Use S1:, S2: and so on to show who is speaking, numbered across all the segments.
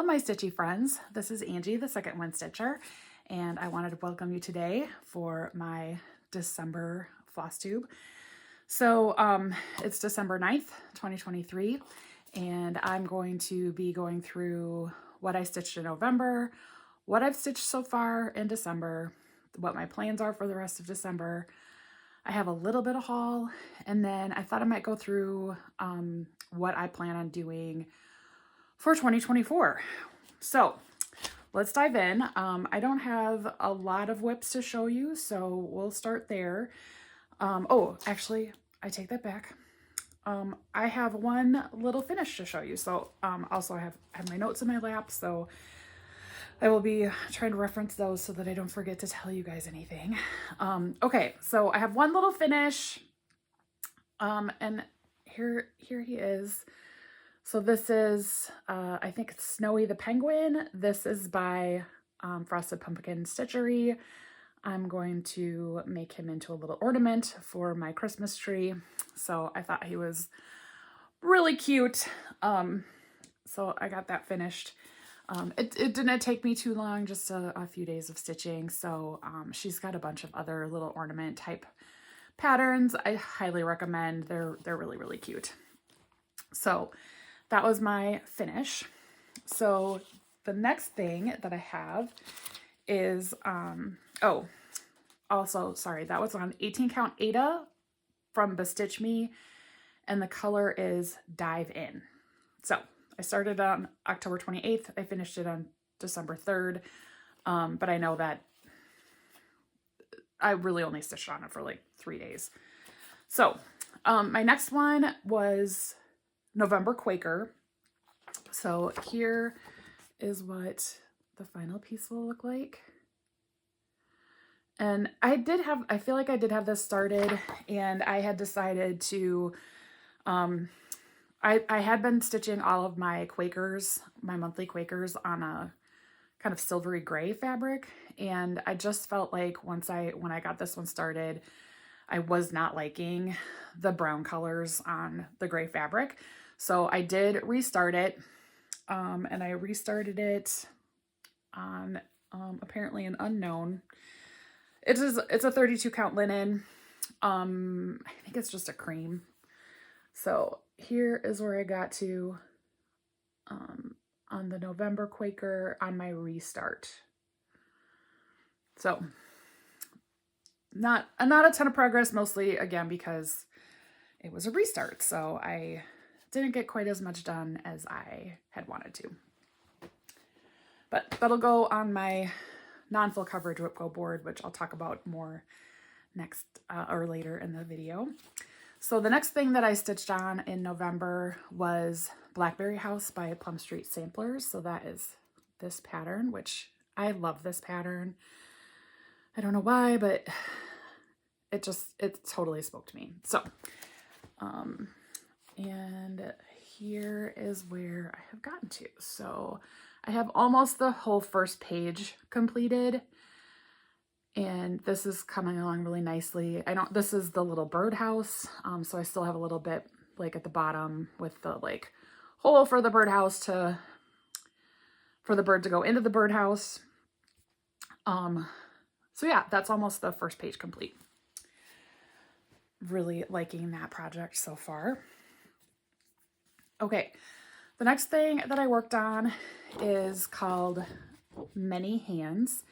S1: my stitchy friends, this is Angie, the second one stitcher, and I wanted to welcome you today for my December Flosstube. So it's December 9th, 2023, and I'm going to be going through what I stitched in November, what I've stitched so far in December, what my plans are for the rest of December. I have a little bit of haul, and then I thought I might go through what I plan on doing for 2024. So let's dive in. I don't have a lot of whips to show you, so we'll start there. Oh, actually, I take that back. I have one little finish to show you. So also I have my notes in my lap, so I will be trying to reference those so that I don't forget to tell you guys anything. Okay, so I have one little finish, and here he is. So this is, I think it's Snowy the Penguin. This is by Frosted Pumpkin Stitchery. I'm going to make him into a little ornament for my Christmas tree. So I thought he was really cute. So I got that finished. It didn't take me too long, just a few days of stitching. So she's got a bunch of other little ornament type patterns. I highly recommend. They're really, really cute. So that was my finish. So the next thing that I have is, oh, also, sorry, that was on 18 count Ada from Bestitch Me, and the color is Dive In. So I started on October 28th. I finished it on December 3rd. But I know that I really only stitched on it for like 3 days. So my next one was November Quaker. So here is what the final piece will look like. And I feel like I did have this started, and I had decided to, I had been stitching all of my Quakers, my monthly Quakers, on a kind of silvery gray fabric. And I just felt like when I got this one started, I was not liking the brown colors on the gray fabric. So I did restart it, and I restarted it on apparently an unknown. It's a 32 count linen. I think it's just a cream. So here is where I got to on the November Quaker on my restart. So not a ton of progress, mostly again because it was a restart. So I didn't get quite as much done as I had wanted to. But that'll go on my non-full coverage whip go board, which I'll talk about more next or later in the video. So the next thing that I stitched on in November was Blackberry House by Plum Street Samplers. So that is this pattern, which I love this pattern. I don't know why, but it totally spoke to me. So, and here is where I have gotten to. So I have almost the whole first page completed, and this is coming along really nicely. This is the little birdhouse. So I still have a little bit like at the bottom with the like hole for the birdhouse for the bird to go into the birdhouse. So yeah, that's almost the first page complete. Really liking that project so far. Okay, the next thing that I worked on is called Many Hands,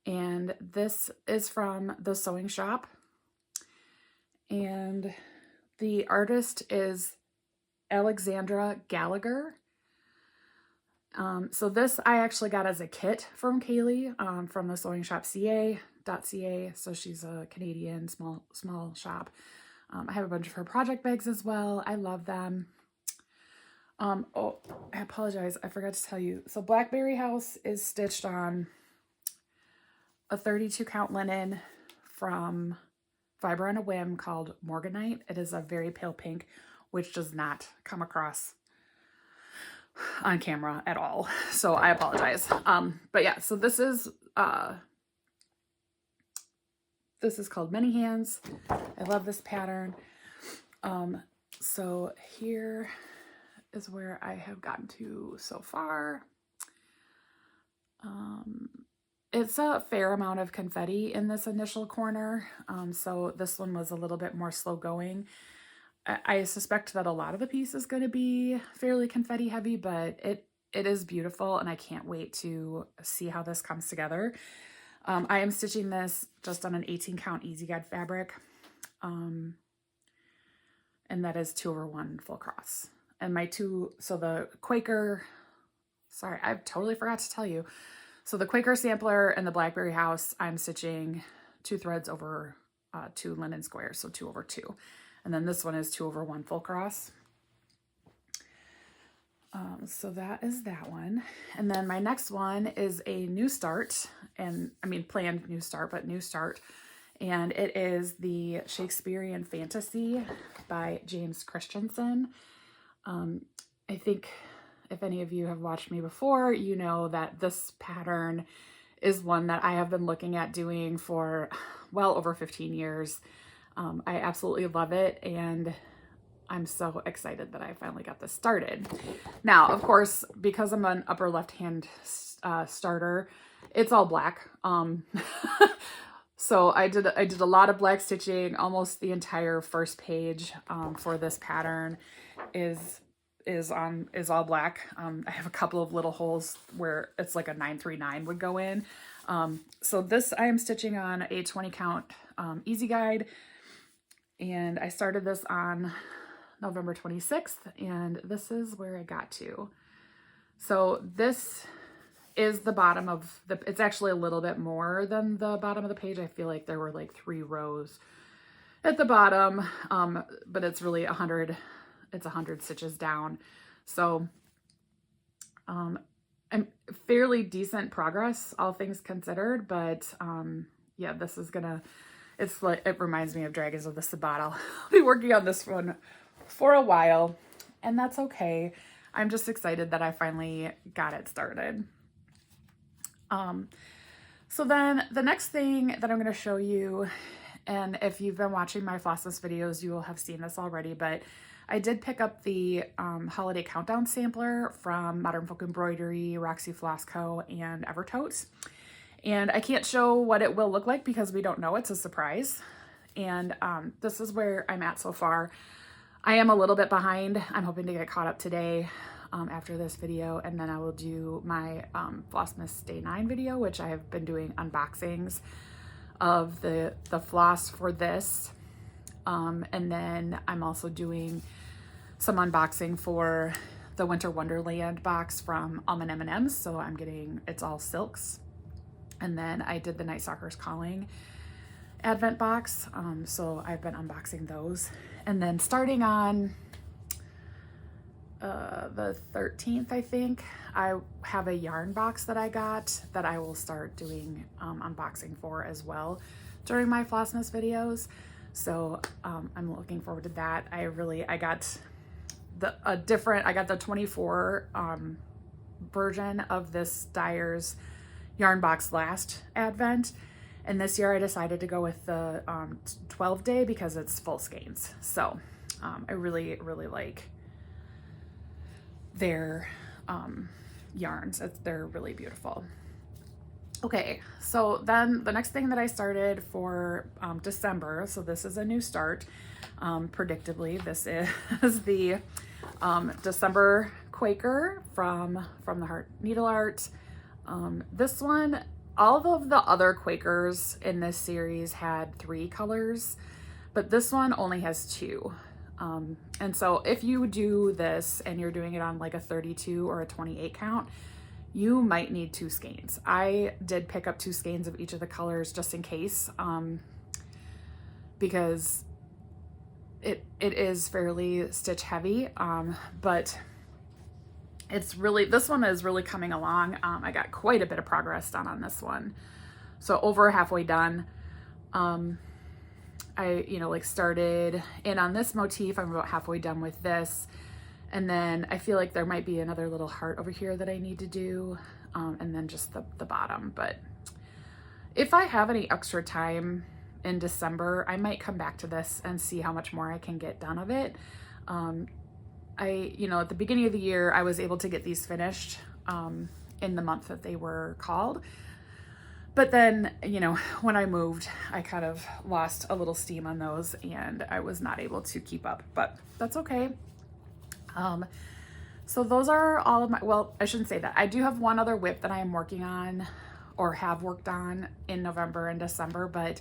S1: and this is from the Sewing Shop, and the artist is Alexandra Gallagher. So this I actually got as a kit from Kaylee from the Sewing Shop ca.ca. So she's a Canadian small shop. I have a bunch of her project bags as well. I love them. Oh, I apologize. I forgot to tell you. So Blackberry House is stitched on a 32 count linen from Fiber on a Whim called Morganite. It is a very pale pink, which does not come across on camera at all. So I apologize. But yeah, so this is called Many Hands. I love this pattern. So here is where I have gotten to so far. It's a fair amount of confetti in this initial corner, so this one was a little bit more slow going. I suspect that a lot of the piece is going to be fairly confetti heavy, but it is beautiful, and I can't wait to see how this comes together. I am stitching this just on an 18 count easy guide fabric, and that is 2/1 full cross. And my so the Quaker, sorry, I totally forgot to tell you. So the Quaker sampler and the Blackberry House, I'm stitching 2 threads over 2 linen squares, so 2/2. And then this one is 2/1 full cross. So that is that one. And then my next one is a new start, and I mean planned new start, but new start. And it is the Shakespearean Fantasy by James Christensen. I think if any of you have watched me before, you know that this pattern is one that I have been looking at doing for well over 15 years. I absolutely love it, and I'm so excited that I finally got this started. Now, of course, because I'm an upper left-hand starter, it's all black. So I did a lot of black stitching. Almost the entire first page for this pattern is all black. I have a couple of little holes where it's like a 939 would go in. So this I am stitching on a 20 count easy guide, and I started this on November 26th, and this is where I got to. So this is the bottom of the, it's actually a little bit more than the bottom of the page. I feel like there were like 3 rows at the bottom, but it's really 100, it's 100 stitches down. So I'm fairly decent progress, all things considered, but yeah, this is gonna, it's like, it reminds me of Dragons of the Sabbat. I'll be working on this one for a while, and that's okay. I'm just excited that I finally got it started. So then the next thing that I'm going to show you, and if you've been watching my Flosstubers videos, you will have seen this already, but I did pick up the Holiday Countdown sampler from Modern Folk Embroidery, Roxy Floss Co., and Evertote. And I can't show what it will look like because we don't know. It's a surprise. And this is where I'm at so far. I am a little bit behind. I'm hoping to get caught up today after this video, and then I will do my Flossmas Day 9 video, which I have been doing unboxings of the floss for this. And then I'm also doing some unboxing for the Winter Wonderland box from Almond M&M's. So I'm getting, it's all silks. And then I did the Night Stalker's Calling Advent box. So I've been unboxing those. And then starting on the 13th, I think, I have a yarn box that I got that I will start doing unboxing for as well during my Flossmas videos. So I'm looking forward to that. I got the 24 version of this Dyer's yarn box last Advent. And this year I decided to go with the 12 day because it's full skeins. So I really, really like their yarns. They're really beautiful. Okay, so then the next thing that I started for December, so this is a new start. Predictably, this is the December Quaker from the Heart Needle Art. This one, all of the other Quakers in this series had 3 colors, but this one only has 2. And so if you do this and you're doing it on like a 32 or a 28 count, you might need 2 skeins. I did pick up 2 skeins of each of the colors just in case, because it is fairly stitch heavy, but it's really, this one is really coming along. I got quite a bit of progress done on this one. So over halfway done. I, like started in on this motif. I'm about halfway done with this. And then I feel like there might be another little heart over here that I need to do. And then just the bottom. But if I have any extra time in December, I might come back to this and see how much more I can get done of it. At the beginning of the year, I was able to get these finished. in the month that they were called. But then, you know, when I moved, I kind of lost a little steam on those and I was not able to keep up, but that's okay. So those are all of my, well, I shouldn't say that. I do have one other whip that I am working on or have worked on in November and December, but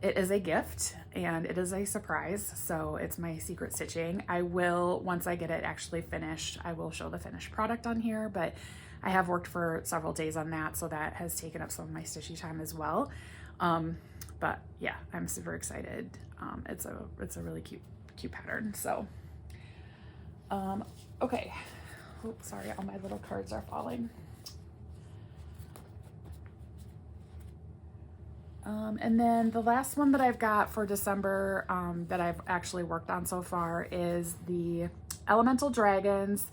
S1: it is a gift and it is a surprise. So it's my secret stitching. I will, once I get it actually finished, I will show the finished product on here, but I have worked for several days on that. So that has taken up some of my stitchy time as well. But yeah, I'm super excited. It's a really cute pattern. So, okay. Oops, sorry, all my little cards are falling. And then the last one that I've got for December that I've actually worked on so far is the Elemental Dragons.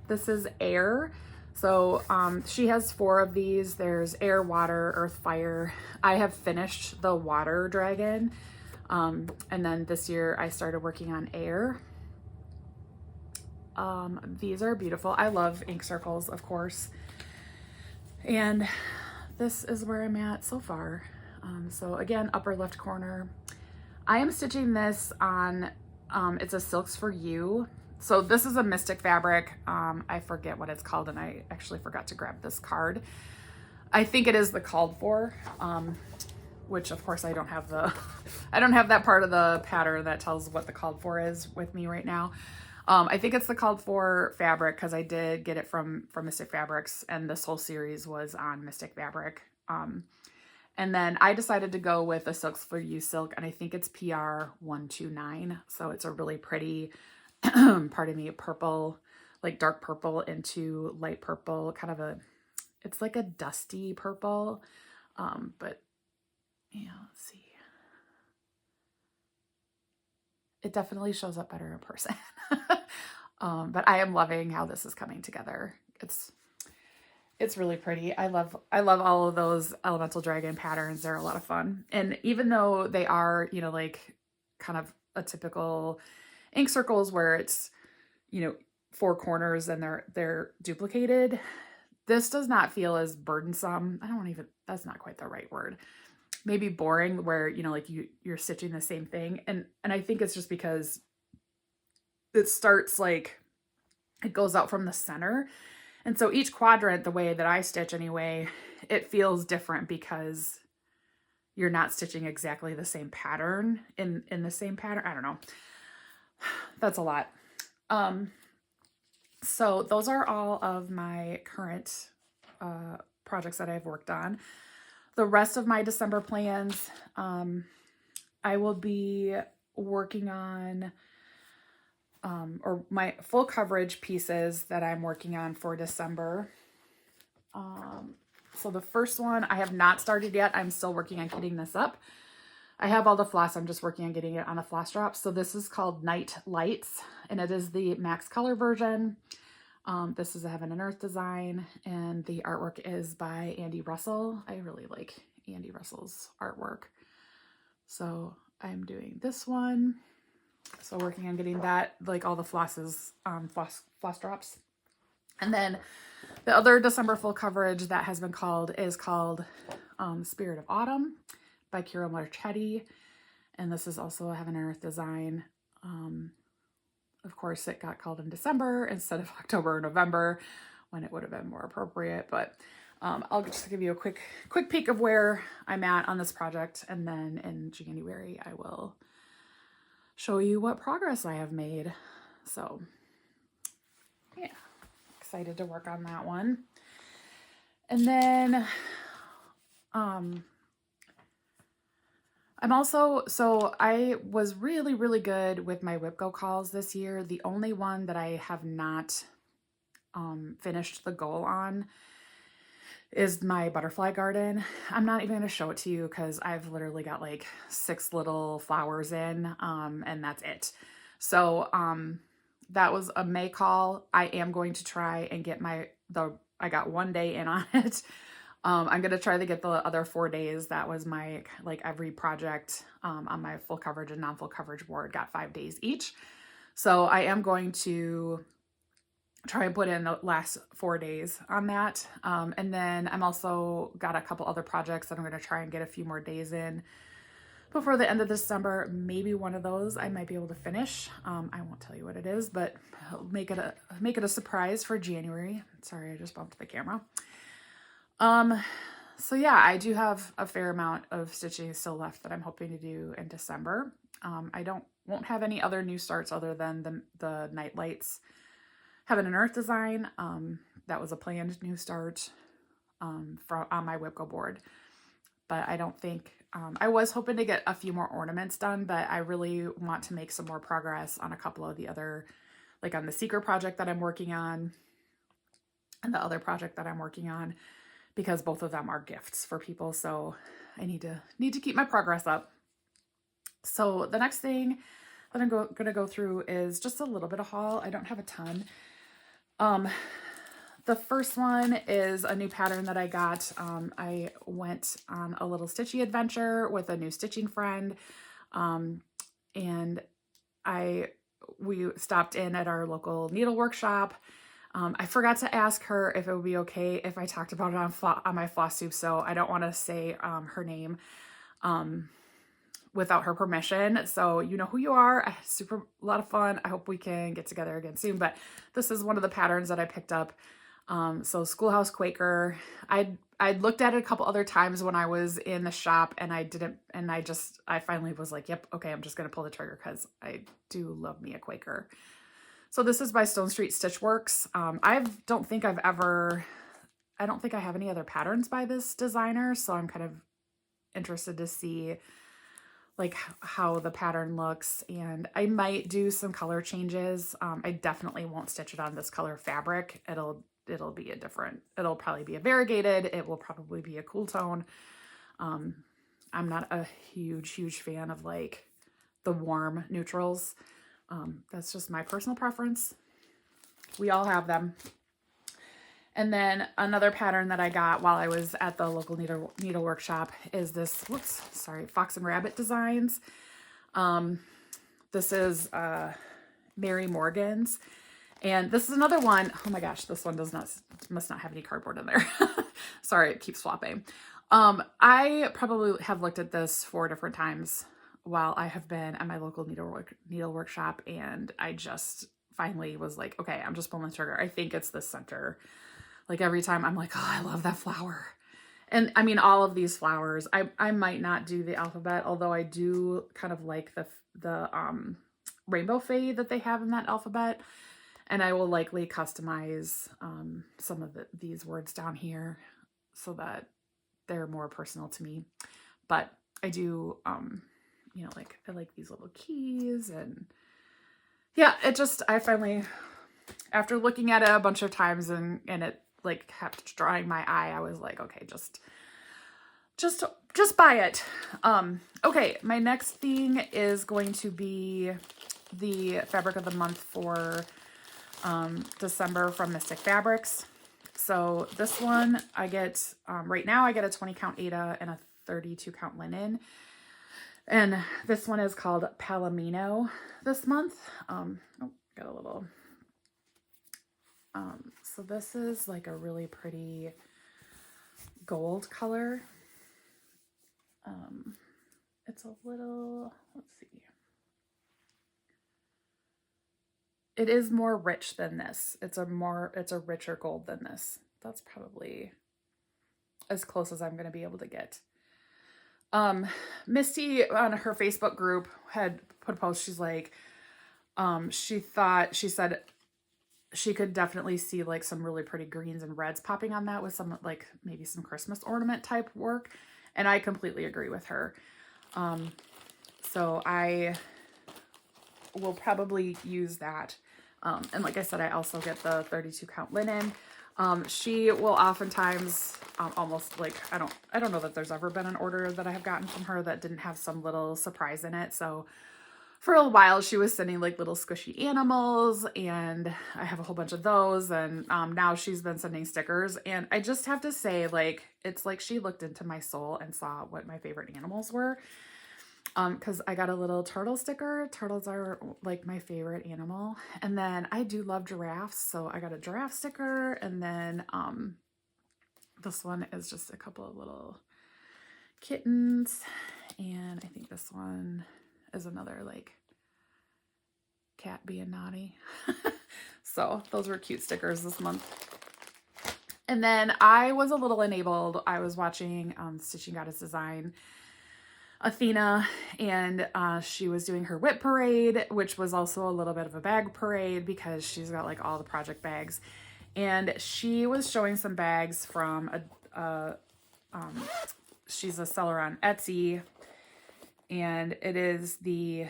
S1: This is air. So she has 4 of these. There's air, water, earth, fire. I have finished the water dragon. And then this year I started working on air. These are beautiful. I love ink circles, of course. And this is where I'm at so far. So again, upper left corner. I am stitching this on, it's a Silks for You. So this is a Mystic fabric. I forget what it's called and I actually forgot to grab this card. I think it is the called for, which of course I don't have I don't have that part of the pattern that tells what the called for is with me right now. I think it's the called for fabric because I did get it from Mystic Fabrics and this whole series was on Mystic fabric. And then I decided to go with a Silks for You silk and I think it's PR 129. So it's a really pretty, pardon me, purple, like dark purple into light purple, kind of it's like a dusty purple. But yeah, let's see. It definitely shows up better in person. But I am loving how this is coming together. It's really pretty. I love all of those Elemental Dragon patterns. They're a lot of fun. And even though they are, you know, like kind of a typical ink circles where it's, you know, 4 corners and they're duplicated, this does not feel as burdensome. That's not quite the right word. Maybe boring where, you know, like you're stitching the same thing. And I think it's just because it starts like, it goes out from the center. And so each quadrant, the way that I stitch anyway, it feels different because you're not stitching exactly the same pattern in the same pattern. I don't know. That's a lot. So those are all of my current projects that I've worked on. The rest of my December plans, I will be working on or my full coverage pieces that I'm working on for December. So the first one I have not started yet. I'm still working on getting this up. I have all the floss. I'm just working on getting it on a floss drop. So this is called Night Lights and it is the max color version. This is a Heaven and Earth design and the artwork is by Andy Russell. I really like Andy Russell's artwork. So I'm doing this one. So working on getting that, like all the flosses, floss drops. And then the other December full coverage that has been called is called Spirit of Autumn by Kira Marchetti. And this is also a Heaven and Earth design. Of course, it got called in December instead of October or November when it would have been more appropriate. But I'll just give you a quick peek of where I'm at on this project. And then in January, I will show you what progress I have made. So yeah, excited to work on that one. And then I was really, really good with my whip go calls this year. The only one that I have not finished the goal on is my butterfly garden. I'm not even going to show it to you because I've literally got like 6 little flowers in and that's it. So that was a May call. I am going to try and get I got 1 day in on it. I'm going to try to get the other 4 days. That was my, like every project on my full coverage and non-full coverage board got 5 days each. So I am going to try and put in the last 4 days on that. And then I'm also got a couple other projects that I'm going to try and get a few more days in before the end of December. Maybe one of those I might be able to finish. I won't tell you what it is, but I'll make it a surprise for January. Sorry, I just bumped the camera. So yeah, I do have a fair amount of stitching still left that I'm hoping to do in December. I won't have any other new starts other than the night lights Heaven and Earth design. That was a planned new start on my Whipco board, but I don't think I was hoping to get a few more ornaments done, but I really want to make some more progress on a couple of the other, like on the Secret project that I'm working on and the other project that I'm working on, because both of them are gifts for people. So I need to keep my progress up. So the next thing that I'm going to go through is just a little bit of haul. I don't have a ton. The first one is a new pattern that I got. I went on a little stitchy adventure with a new stitching friend. And we stopped in at our local needle workshop. I forgot to ask her if it would be okay if I talked about it on my Flosstube, so I don't want to say her name without her permission. So you know who you are. I had a lot of fun. I hope we can get together again soon. But this is one of the patterns that I picked up. So Schoolhouse Quaker. I'd looked at it a couple other times when I was in the shop, and I finally was like, yep, okay, I'm just gonna pull the trigger because I do love me a Quaker. So this is by Stone Street Stitch Works. I don't think I have any other patterns by this designer, so I'm kind of interested to see like how the pattern looks, and I might do some color changes. I definitely won't stitch it on this color fabric. It'll probably be a variegated. It will probably be a cool tone. I'm not a huge fan of like the warm neutrals. That's just my personal preference. We all have them. And then another pattern that I got while I was at the local needle workshop is this, Fox and Rabbit Designs. This is Mary Morgan's. And this is another one. Oh my gosh, this one must not have any cardboard in there. Sorry, it keeps flopping. I probably have looked at this 4 different times while I have been at my local needle workshop, and I just finally was like, okay, I'm just pulling the trigger. I think it's the center. Like every time I'm like, oh, I love that flower. And I mean, all of these flowers, I might not do the alphabet, although I do kind of like the rainbow fade that they have in that alphabet. And I will likely customize some of these words down here so that they're more personal to me. But I do, I like these little keys, and yeah, I finally, after looking at it a bunch of times and it like kept drawing my eye, I was like, okay, just buy it. Okay, my next thing is going to be the fabric of the month for December from Mystic Fabrics. So this one I get, right now I get a 20 count Aida and a 32 count linen. And this one is called Palomino this month. Got a little, so this is like a really pretty gold color. It's a little, let's see. It is more rich than this. It's a richer gold than this. That's probably as close as I'm going to be able to get. Misty on her Facebook group had put a post. She's like, she said she could definitely see like some really pretty greens and reds popping on that with some like maybe some Christmas ornament type work. And I completely agree with her. So I will probably use that. And like I said, I also get the 32 count linen. She will oftentimes, almost like, I don't know that there's ever been an order that I have gotten from her that didn't have some little surprise in it. So for a while she was sending like little squishy animals, and I have a whole bunch of those. And now she's been sending stickers, and I just have to say, like, it's like she looked into my soul and saw what my favorite animals were. because I got a little turtle sticker. Turtles are like my favorite animal. And then I do love giraffes, so I got a giraffe sticker. And then this one is just a couple of little kittens. And I think this one is another like cat being naughty. So those were cute stickers this month. And then I was a little enabled. I was watching Stitching Goddess Design Athena, and she was doing her whip parade, which was also a little bit of a bag parade because she's got like all the project bags. And she was showing some bags from she's a seller on Etsy, and it is the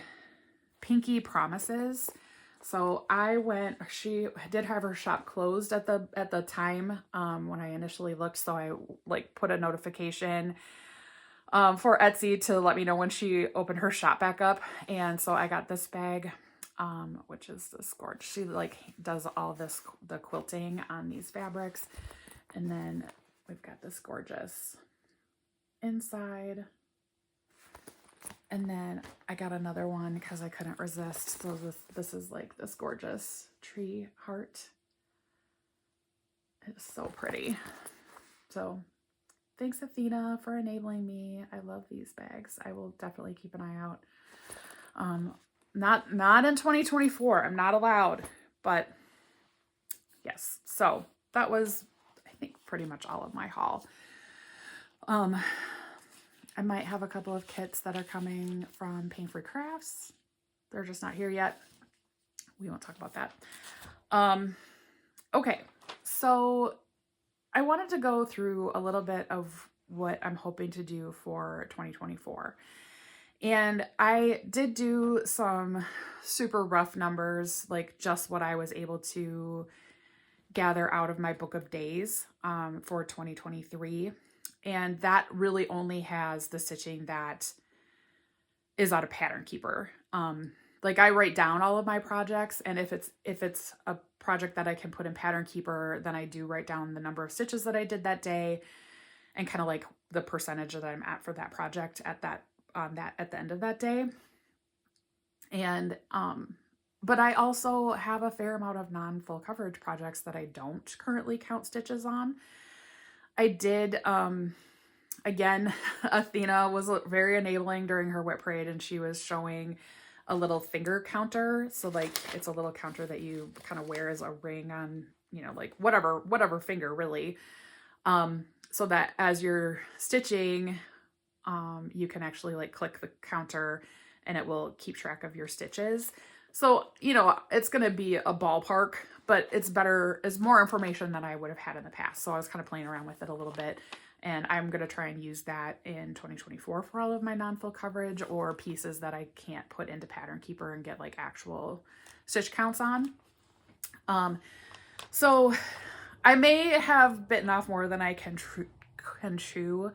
S1: Pinky Promises. So I went, she did have her shop closed at the time when I initially looked. So I like put a notification for Etsy to let me know when she opened her shop back up. And so I got this bag, which is this gorgeous. She like does all this, the quilting on these fabrics. And then we've got this gorgeous inside. And then I got another one because I couldn't resist. So this is like this gorgeous tree heart. It's so pretty. So thanks, Athena, for enabling me. I love these bags. I will definitely keep an eye out. Not in 2024. I'm not allowed. But yes. So that was, I think, pretty much all of my haul. I might have a couple of kits that are coming from Pain Free Crafts. They're just not here yet. We won't talk about that. Okay, so I wanted to go through a little bit of what I'm hoping to do for 2024. And I did do some super rough numbers, like just what I was able to gather out of my book of days for 2023. And that really only has the stitching that is out of Pattern Keeper. Like I write down all of my projects, and if it's a project that I can put in Pattern Keeper, then I do write down the number of stitches that I did that day and kind of like the percentage that I'm at for that project at at the end of that day. And but I also have a fair amount of non-full coverage projects that I don't currently count stitches on. I did, again, Athena was very enabling during her whip parade, and she was showing a little finger counter. So like, it's a little counter that you kind of wear as a ring on, you know, like whatever finger really. So that as you're stitching, you can actually like click the counter and it will keep track of your stitches. So, you know, it's going to be a ballpark, but it's more information than I would have had in the past. So I was kind of playing around with it a little bit, and I'm going to try and use that in 2024 for all of my non-full coverage or pieces that I can't put into Pattern Keeper and get like actual stitch counts on. So I may have bitten off more than I can chew.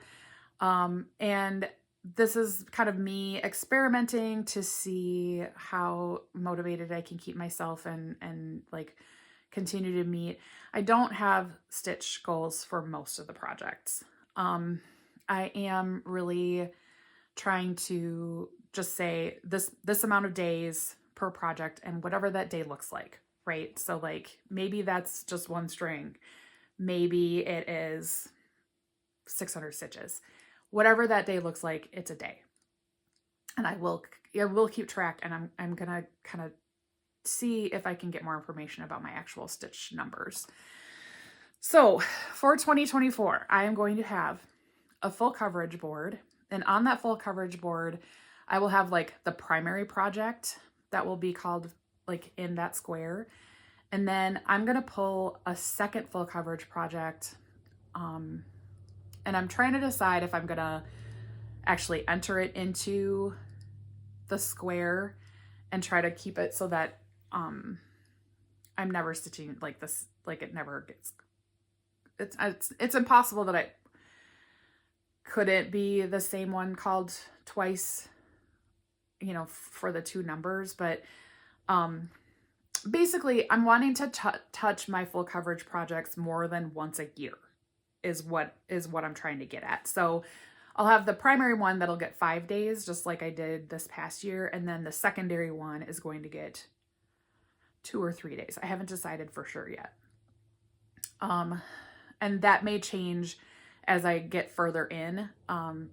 S1: And this is kind of me experimenting to see how motivated I can keep myself and like continue to meet. I don't have stitch goals for most of the projects. I am really trying to just say this amount of days per project and whatever that day looks like, right? So like maybe that's just one string. Maybe it is 600 stitches. Whatever that day looks like, it's a day. And I will keep track, and I'm going to kind of see if I can get more information about my actual stitch numbers. So for 2024, I am going to have a full coverage board. And on that full coverage board, I will have like the primary project that will be called like in that square. And then I'm going to pull a second full coverage project. And I'm trying to decide if I'm going to actually enter it into the square and try to keep it so that I'm never stitching like this, like it never gets, it's impossible that I couldn't be the same one called twice, you know, for the two numbers. But basically I'm wanting to touch my full coverage projects more than once a year is what I'm trying to get at. So I'll have the primary one that'll get 5 days, just like I did this past year. And then the secondary one is going to get 2 or 3 days. I haven't decided for sure yet. And that may change as I get further in,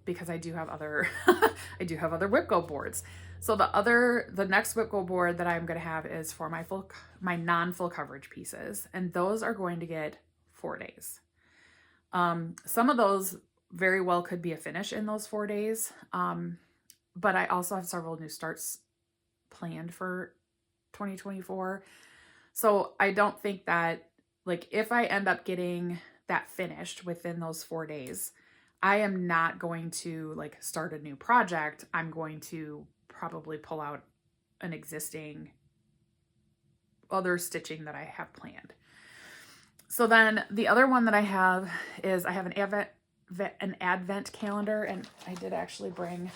S1: because I do have other, I do have other Whipco boards. So the next Whipco board that I'm going to have is for my non-full coverage pieces. And those are going to get 4 days. Some of those very well could be a finish in those 4 days. But I also have several new starts planned for 2024. So I don't think that, like, if I end up getting that finished within those 4 days, I am not going to like start a new project. I'm going to probably pull out an existing other stitching that I have planned. So then the other one that I have is I have an advent calendar, and I did actually bring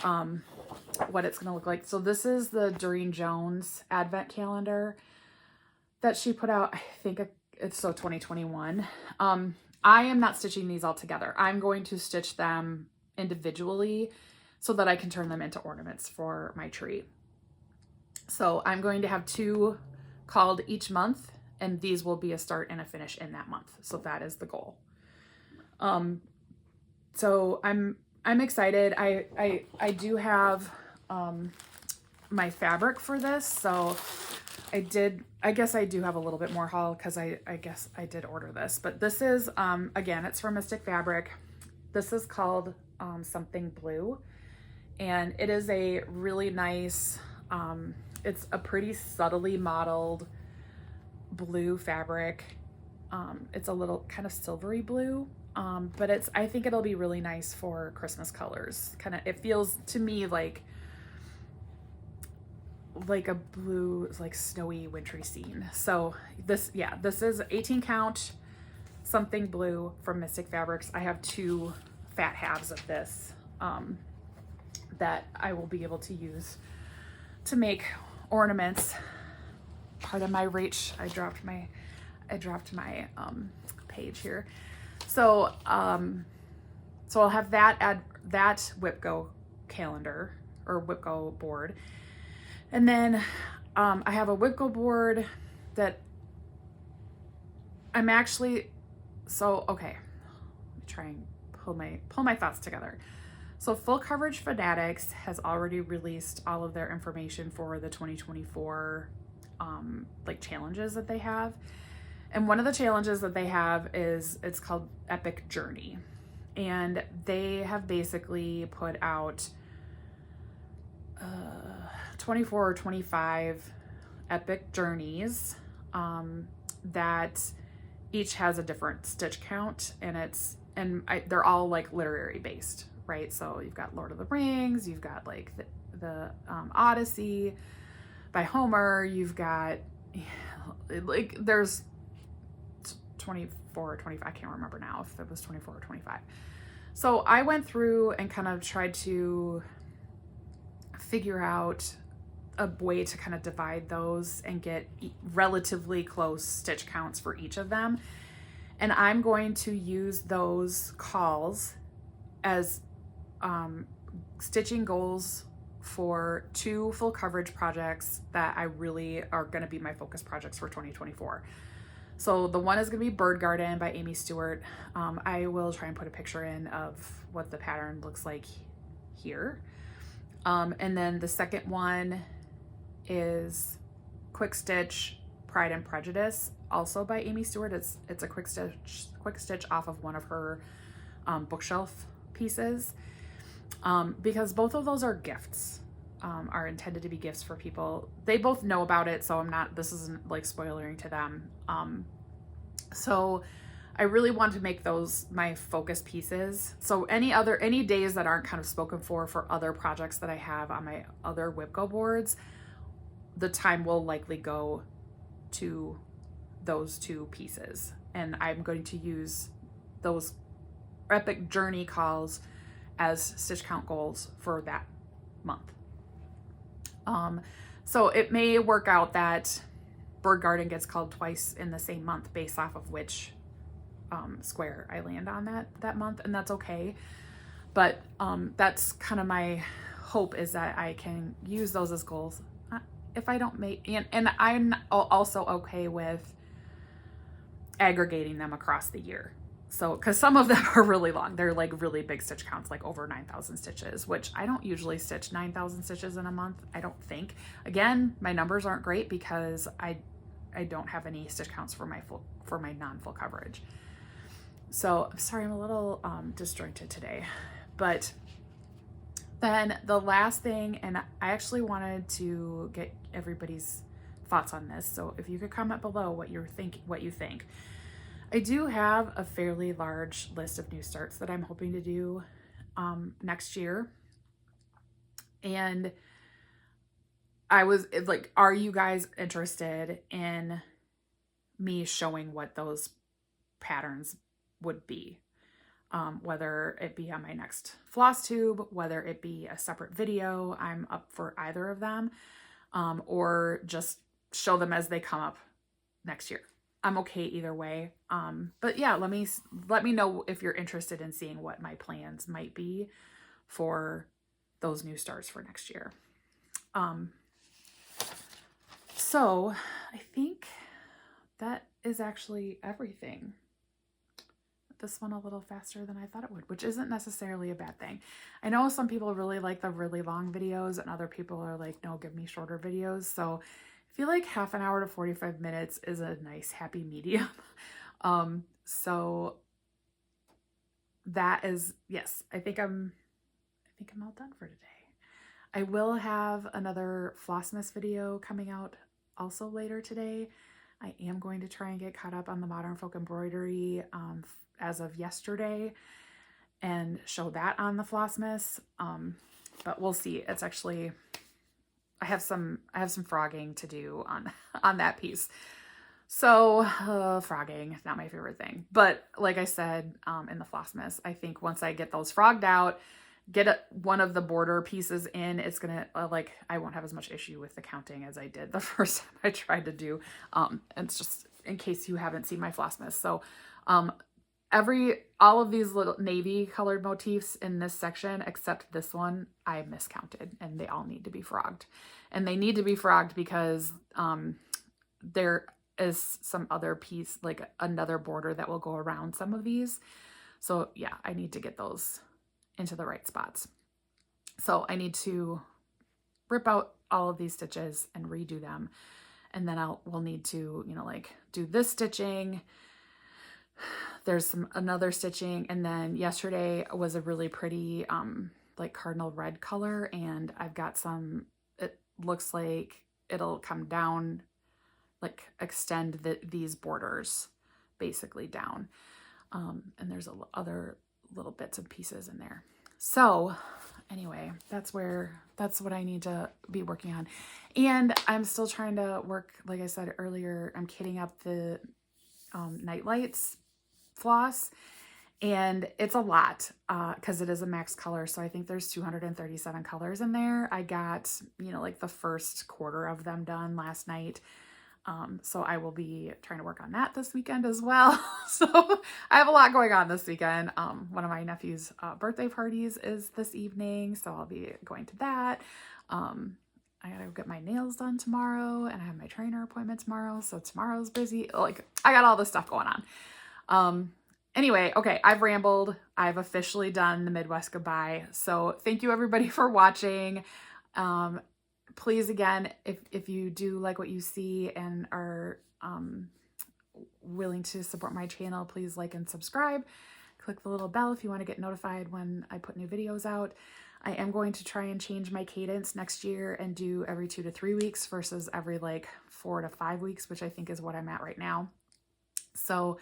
S1: what it's going to look like. So this is the Doreen Jones advent calendar that she put out. I think it's 2021. I am not stitching these all together. I'm going to stitch them individually so that I can turn them into ornaments for my tree. So I'm going to have 2 called each month, and these will be a start and a finish in that month. So that is the goal. So I'm excited. I do have my fabric for this. So I guess I do have a little bit more haul because I guess I did order this. But this is, again, it's from Mystic Fabric. This is called Something Blue. And it is a really nice, it's a pretty subtly modeled blue fabric. It's a little kind of silvery blue, but I think it'll be really nice for Christmas colors. It feels to me like a blue, like snowy, wintry scene. So this is 18 count Something Blue from Mystic Fabrics. I have 2 fat halves of this that I will be able to use to make ornaments. Pardon my reach. I dropped my page here. So I'll have that Whipco calendar or Whipco board. And then I have a Whipco board that I'm actually, okay, let me try and pull my thoughts together. So Full Coverage Fanatics has already released all of their information for the 2024 like challenges that they have. And one of the challenges that they have it's called Epic Journey. And they have basically put out 24 or 25 epic journeys that each has a different stitch count, and they're all like literary based, right? So you've got Lord of the Rings, you've got like the Odyssey by Homer, you've got like there's 24 or 25, I can't remember now if it was 24 or 25. So I went through and kind of tried to figure out a way to kind of divide those and get relatively close stitch counts for each of them. And I'm going to use those calls as stitching goals for 2 full coverage projects that I really are going to be my focus projects for 2024. So the one is going to be Bird Garden by Amy Stewart. I will try and put a picture in of what the pattern looks like here. And then the second one is Quick Stitch Pride and Prejudice, also by Amy Stewart. It's a quick stitch off of one of her bookshelf pieces, because both of those are gifts, are intended to be gifts for people. They both know about it, so this isn't like spoilering to them. So I really want to make those my focus pieces. So any days that aren't kind of spoken for other projects that I have on my other Whipco boards, the time will likely go to those 2 pieces. And I'm going to use those epic journey calls as stitch count goals for that month. So it may work out that Bird Garden gets called twice in the same month based off of which square I land on that month, and that's okay. But that's kind of my hope, is that I can use those as goals. If I don't make, and I'm also okay with aggregating them across the year. So, because some of them are really long, they're like really big stitch counts, like over 9,000 stitches, which I don't usually stitch 9,000 stitches in a month. I don't think. Again, my numbers aren't great because I don't have any stitch counts for my non-full coverage. So I'm sorry, I'm a little disjointed today. But then the last thing, and I actually wanted to get everybody's thoughts on this. So if you could comment below what you think. I do have a fairly large list of new starts that I'm hoping to do next year. And I was like, are you guys interested in me showing what those patterns would be? Whether it be on my next Flosstube, whether it be a separate video, I'm up for either of them, or just show them as they come up next year. I'm okay either way. But yeah, let me know if you're interested in seeing what my plans might be for those new starts for next year. So I think that is actually everything. This one a little faster than I thought it would, which isn't necessarily a bad thing. I know some people really like the really long videos, and other people are like, no, give me shorter videos. So I feel like half an hour to 45 minutes is a nice happy medium. So that is, yes, I think I'm all done for today. I will have another Flossmas video coming out also later today. I am going to try and get caught up on the Modern Folk Embroidery as of yesterday and show that on the Flossmas. But we'll see. It's actually, I have some frogging to do on that piece. So frogging, not my favorite thing. But like I said, in the Flossmas, I think once I get those frogged out, get one of the border pieces in, it's gonna I won't have as much issue with the counting as I did the first time I tried to do. It's just in case you haven't seen my Flossmas. So all of these little navy colored motifs in this section, except this one, I miscounted, and they all need to be frogged. And they need to be frogged because there is some other piece, like another border that will go around some of these. So yeah, I need to get those into the right spots. So I need to rip out all of these stitches and redo them. And then we'll need to, do this stitching. There's another stitching. And then yesterday was a really pretty, like cardinal red color. And I've got it looks like it'll come down, like extend these borders basically down. And there's other little bits and pieces in there. So anyway, that's what I need to be working on. And I'm still trying to work, like I said earlier, I'm kitting up the night lights floss, and it's a lot because it is a max color. So I think there's 237 colors in there. I got, like the first quarter of them done last night. So I will be trying to work on that this weekend as well. So I have a lot going on this weekend. One of my nephew's birthday parties is this evening, so I'll be going to that. I gotta get my nails done tomorrow, and I have my trainer appointment tomorrow. So tomorrow's busy. Like, I got all this stuff going on. Anyway, okay, I've rambled. I've officially done the Midwest goodbye. So thank you everybody for watching. Please, again, if you do like what you see and are willing to support my channel, please like and subscribe. Click the little bell if you want to get notified when I put new videos out. I am going to try and change my cadence next year and do every 2 to 3 weeks versus every 4 to 5 weeks, which I think is what I'm at right now. So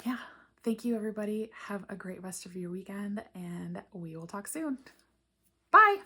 S1: yeah, thank you everybody. Have a great rest of your weekend, and we will talk soon. Bye.